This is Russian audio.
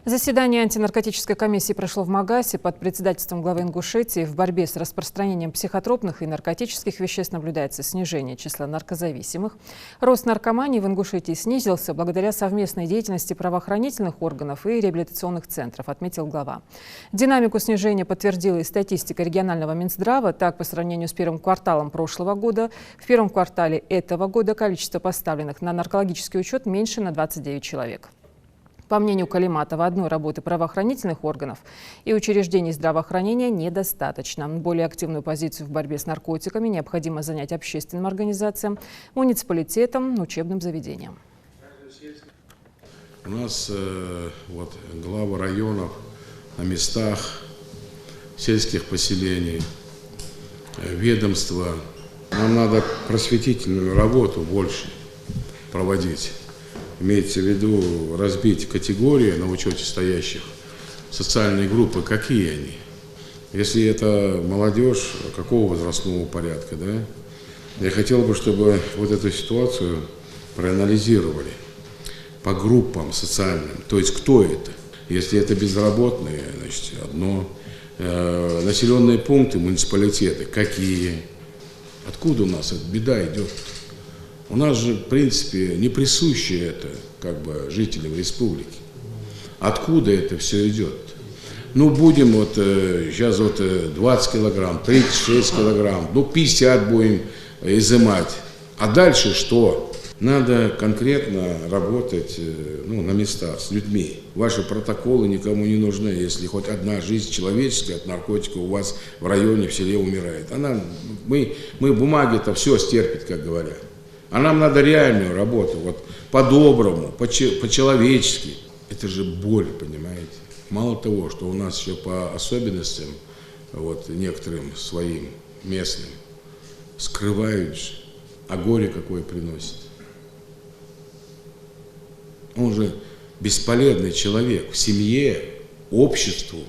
Заседание антинаркотической комиссии прошло в Магасе под председательством главы Ингушетии. В борьбе с распространением психотропных и наркотических веществ наблюдается снижение числа наркозависимых. Рост наркомании в Ингушетии снизился благодаря совместной деятельности правоохранительных органов и реабилитационных центров, отметил глава. Динамику снижения подтвердила и статистика регионального Минздрава. Так, по сравнению с первым кварталом прошлого года, в первом квартале этого года количество поставленных на наркологический учет меньше на 29 человек. По мнению Калиматова, одной работы правоохранительных органов и учреждений здравоохранения недостаточно. Более активную позицию в борьбе с наркотиками необходимо занять общественным организациям, муниципалитетам, учебным заведениям. У нас главы районов на местах, сельских поселений, ведомства. Нам надо просветительную работу больше проводить. Имеется в виду разбить категории на учете стоящих, социальные группы, какие они. Если это молодежь, какого возрастного порядка, да? Я хотел бы, чтобы вот эту ситуацию проанализировали по группам социальным. То есть кто это? Если это безработные, значит, одно. Населенные пункты, муниципалитеты, какие? Откуда у нас эта беда идет? У нас же, в принципе, не присуще это, жителям республики. Откуда это все идет? Ну, будем сейчас 20 килограмм, 36 килограмм, 50 будем изымать. А дальше что? Надо конкретно работать на местах с людьми. Ваши протоколы никому не нужны, если хоть одна жизнь человеческая от наркотика у вас в районе, в селе умирает. Мы бумаги-то все стерпит, как говорят. А нам надо реальную работу, по-доброму, по-человечески. Это же боль, понимаете? Мало того, что у нас еще по особенностям, некоторым своим местным, скрывают, а горе какое приносит. Он же бесполезный человек в семье, обществу.